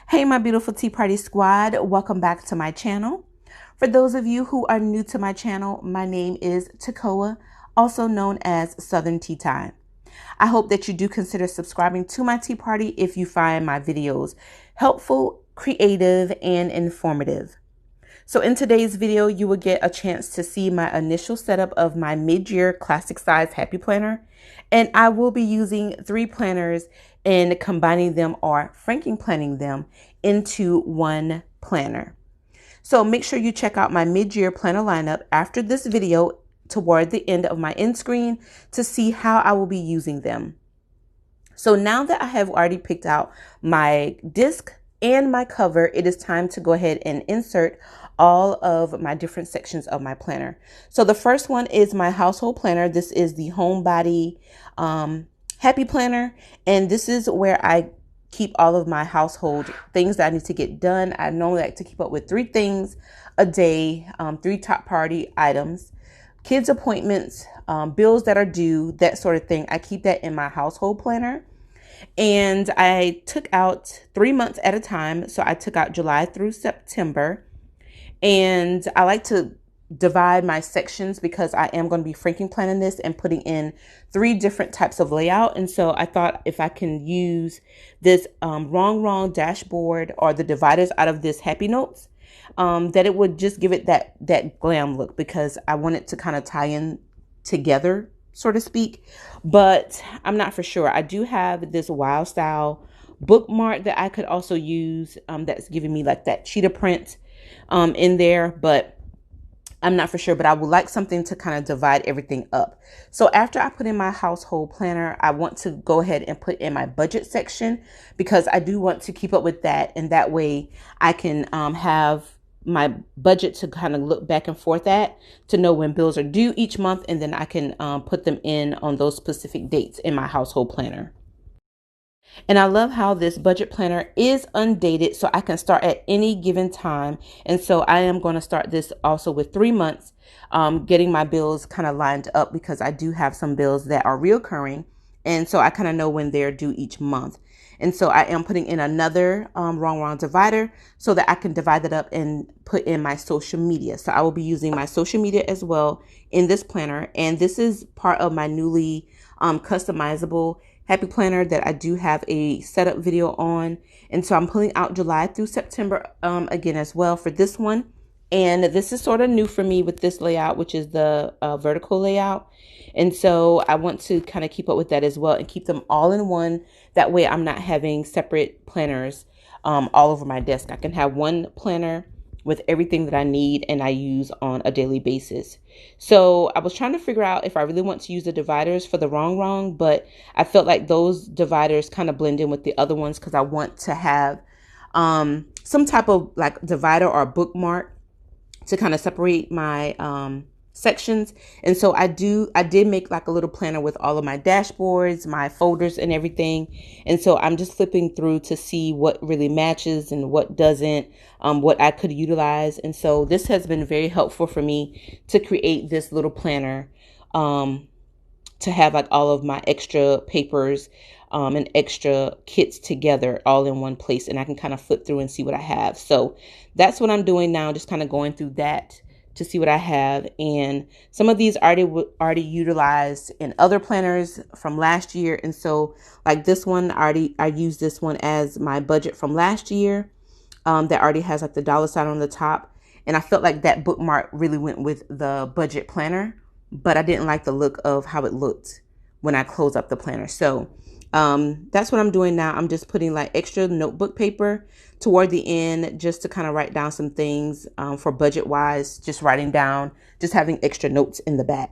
Hey, my beautiful Tea Party squad, welcome back to my channel. For those of you who are new to my channel, my name is Takoa, also known as Southern Tea Time. I hope that you do consider subscribing to my Tea Party if you find my videos helpful, creative, and informative. So in today's video, you will get a chance to see my initial setup of my mid-year classic size happy planner. And I will be using 3 planners and combining them or Frankenplanning them into one planner. So make sure you check out my mid-year planner lineup after this video toward the end of my end screen to see how I will be using them. So now that I have already picked out my disc and my cover, it is time to go ahead and insert all of my different sections of my planner. So the first one is my household planner. This is the homebody happy planner, and this is where I keep all of my household things that I need to get done. I normally like to keep up with 3 things a day, 3 top priority items, kids appointments, bills that are due, that sort of thing. I keep that in my household planner. And I took out 3 months at a time. So I took out July through September. And I like to divide my sections because I am going to be Frankenplanning this and putting in 3 different types of layout. And so I thought if I can use this wrong dashboard or the dividers out of this happy notes, that it would just give it that glam look, because I want it to kind of tie in together, so to speak. But I'm not for sure. I do have this wild style bookmark that I could also use, that's giving me like that cheetah print in there, but I'm not for sure. But I would like something to kind of divide everything up. So after I put in my household planner, I want to go ahead and put in my budget section, because I do want to keep up with that, and that way I can have my budget to kind of look back and forth at, to know when bills are due each month, and then I can put them in on those specific dates in my household planner. And I love how this budget planner is undated, so I can start at any given time. And so I am going to start this also with 3 months, getting my bills kind of lined up, because I do have some bills that are reoccurring. And so I kind of know when they're due each month. And so I am putting in another wrong divider so that I can divide it up and put in my social media. So I will be using my social media as well in this planner. And this is part of my newly customizable happy planner that I do have a setup video on. And so I'm pulling out July through September again as well for this one. And this is sort of new for me with this layout, which is the vertical layout. And so I want to kind of keep up with that as well and keep them all in one. That way I'm not having separate planners all over my desk. I can have one planner with everything that I need and I use on a daily basis. So I was trying to figure out if I really want to use the dividers for the wrong, but I felt like those dividers kind of blend in with the other ones, because I want to have some type of like divider or bookmark to kind of separate my sections. And so I did make like a little planner with all of my dashboards, my folders and everything. And so I'm just flipping through to see what really matches and what doesn't, what I could utilize. And so this has been very helpful for me to create this little planner, to have like all of my extra papers and extra kits together all in one place, and I can kind of flip through and see what I have. So that's what I'm doing now, just kind of going through that to see what I have. And some of these already utilized in other planners from last year. And so like this one, I used this one as my budget from last year, that already has like the $ on the top. And I felt like that bookmark really went with the budget planner, but I didn't like the look of how it looked when I closed up the planner. So that's what I'm doing now. I'm just putting like extra notebook paper toward the end, just to kind of write down some things for budget wise, just writing down, just having extra notes in the back.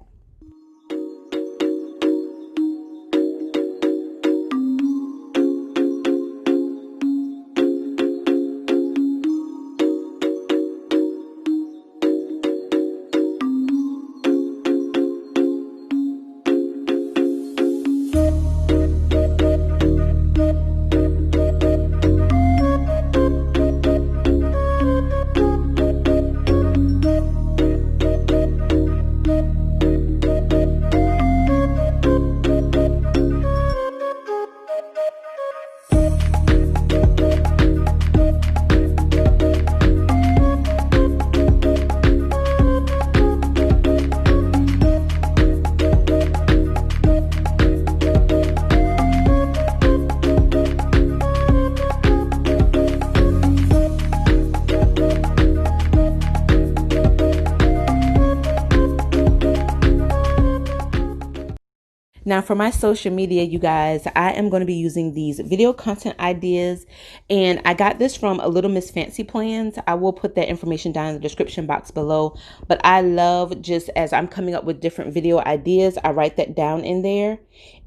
Now for my social media, you guys, I am going to be using these video content ideas, and I got this from a Little Miss Fancy Plans. I will put that information down in the description box below, but I love, just as I'm coming up with different video ideas, I write that down in there,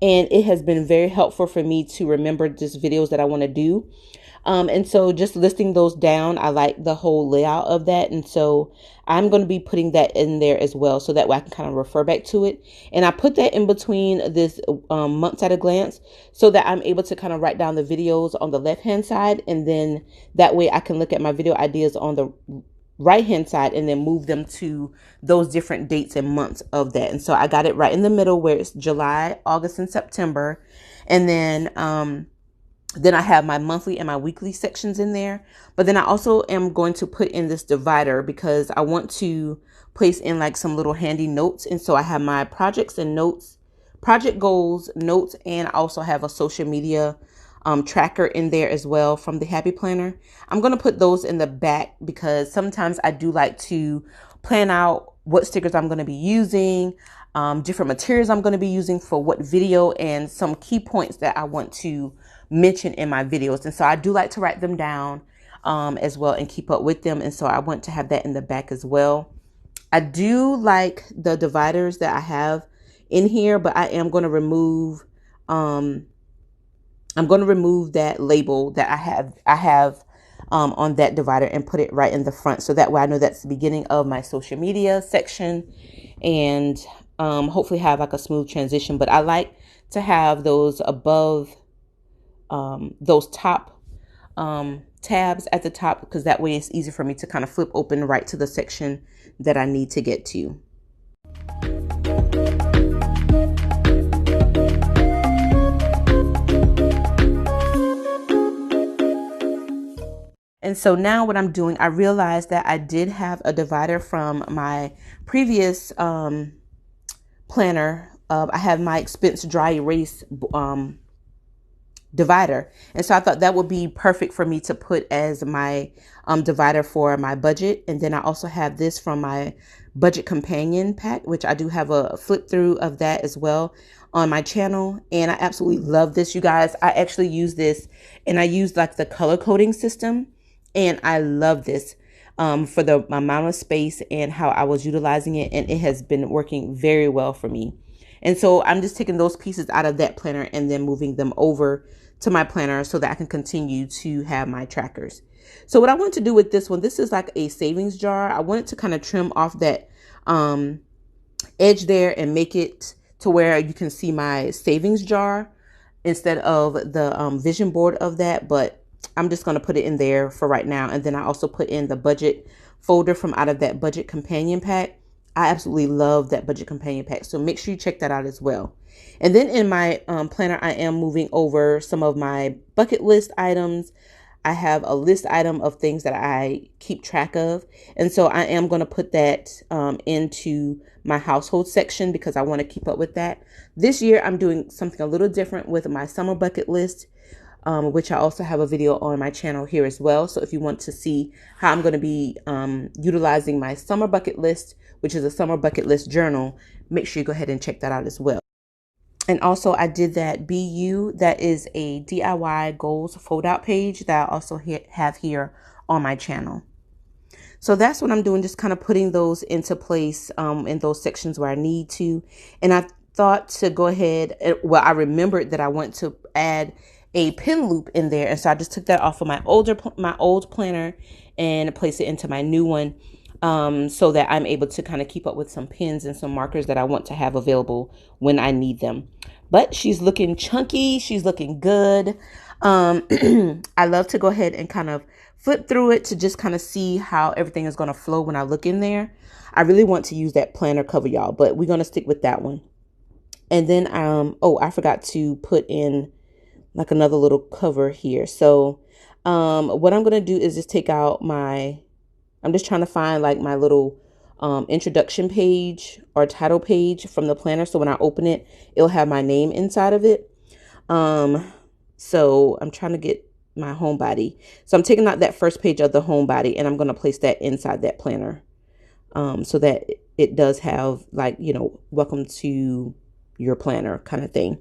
and it has been very helpful for me to remember just videos that I want to do. And so just listing those down, I like the whole layout of that. And so I'm going to be putting that in there as well, so that way I can kind of refer back to it. And I put that in between this months at a glance, so that I'm able to kind of write down the videos on the left hand side. And then that way I can look at my video ideas on the right hand side and then move them to those different dates and months of that. And so I got it right in the middle where it's July, August, and September. And then I have my monthly and my weekly sections in there. But then I also am going to put in this divider because I want to place in like some little handy notes. And so I have my projects and notes, project goals, notes, and I also have a social media tracker in there as well from the Happy Planner. I'm going to put those in the back because sometimes I do like to plan out what stickers I'm going to be using, different materials I'm going to be using for what video, and some key points that I want to mention in my videos. And so I do like to write them down as well and keep up with them. And so I want to have that in the back as well. I do like the dividers that I have in here, but I am going to remove that label that I have on that divider and put it right in the front, so that way I know that's the beginning of my social media section, and hopefully have like a smooth transition. But I like to have those above those top tabs at the top, because that way it's easy for me to kind of flip open right to the section that I need to get to. And so now what I'm doing, I realized that I did have a divider from my previous planner. I have my expense dry erase divider. And so I thought that would be perfect for me to put as my divider for my budget. And then I also have this from my budget companion pack, which I do have a flip through of that as well on my channel. And I absolutely love this, you guys. I actually use this, and I use like the color coding system. And I love this for the amount of space and how I was utilizing it. And it has been working very well for me. And so I'm just taking those pieces out of that planner and then moving them over to my planner so that I can continue to have my trackers. So what I want to do with this one, this is like a savings jar. I wanted to kind of trim off that edge there and make it to where you can see my savings jar instead of the vision board of that. But I'm just going to put it in there for right now. And then I also put in the budget folder from out of that budget companion pack. I absolutely love that budget companion pack, so make sure you check that out as well. And then in my planner, I am moving over some of my bucket list items. I have a list item of things that I keep track of. And so I am going to put that into my household section because I want to keep up with that. This year, I'm doing something a little different with my summer bucket list, which I also have a video on my channel here as well. So if you want to see how I'm going to be utilizing my summer bucket list, which is a summer bucket list journal, make sure you go ahead and check that out as well. And also I did that BU, that is a DIY goals fold out page that I also have here on my channel. So that's what I'm doing, just kind of putting those into place in those sections where I need to. And I thought to go ahead, well, I remembered that I want to add a pin loop in there. And so I just took that off of my old planner and placed it into my new one. So that I'm able to kind of keep up with some pins and some markers that I want to have available when I need them. But she's looking chunky. She's looking good. I love to go ahead and kind of flip through it to just kind of see how everything is going to flow when I look in there. I really want to use that planner cover, y'all, but we're going to stick with that one. And then, oh, I forgot to put in like another little cover here. So, what I'm going to do is just take out I'm just trying to find like my little introduction page or title page from the planner. So when I open it, it'll have my name inside of it. So I'm trying to get my homebody. So I'm taking out that first page of the homebody and I'm going to place that inside that planner. So that it does have like, welcome to your planner kind of thing.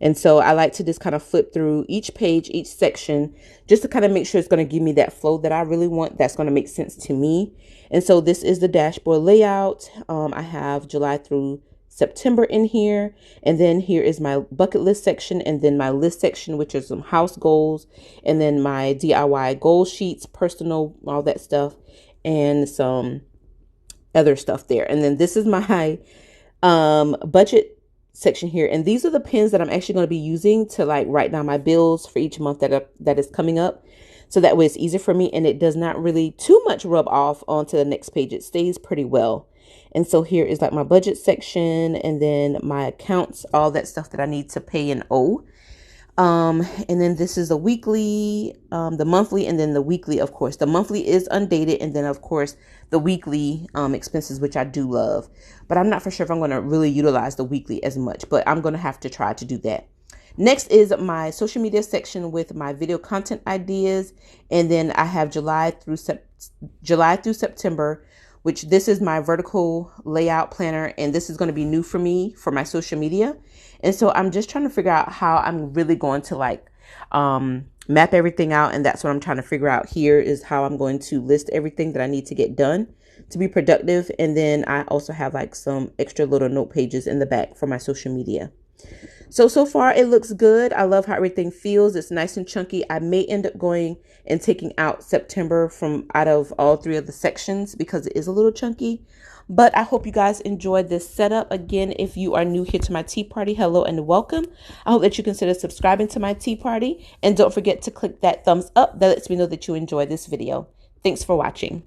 And so I like to just kind of flip through each page, each section, just to kind of make sure it's going to give me that flow that I really want, that's going to make sense to me. And so this is the dashboard layout. I have July through September in here. And then here is my bucket list section, and then my list section, which is some house goals, and then my DIY goal sheets, personal, all that stuff, and some other stuff there. And then this is my budget section here, and these are the pens that I'm actually going to be using to like write down my bills for each month that is coming up, so that way it's easier for me and it does not really too much rub off onto the next page. It stays pretty well. And so here is like my budget section, and then my accounts, all that stuff that I need to pay and owe. And then this is the weekly, the monthly, and then the weekly. Of course, the monthly is undated, and then of course the weekly expenses, which I do love, but I'm not for sure if I'm going to really utilize the weekly as much, but I'm going to have to try to do that. Next is my social media section with my video content ideas, and then I have July through September, which this is my vertical layout planner, and this is going to be new for me for my social media. And so I'm just trying to figure out how I'm really going to like map everything out, and that's what I'm trying to figure out here, is how I'm going to list everything that I need to get done to be productive. And then I also have like some extra little note pages in the back for my social media. So far it looks good. I love how everything feels. It's nice and chunky. I may end up going and taking out September from out of all three of the sections because it is a little chunky. But I hope you guys enjoyed this setup. Again, if you are new here to my tea party, hello and welcome. I hope that you consider subscribing to my tea party, and don't forget to click that thumbs up. That lets me know that you enjoyed this video. Thanks for watching.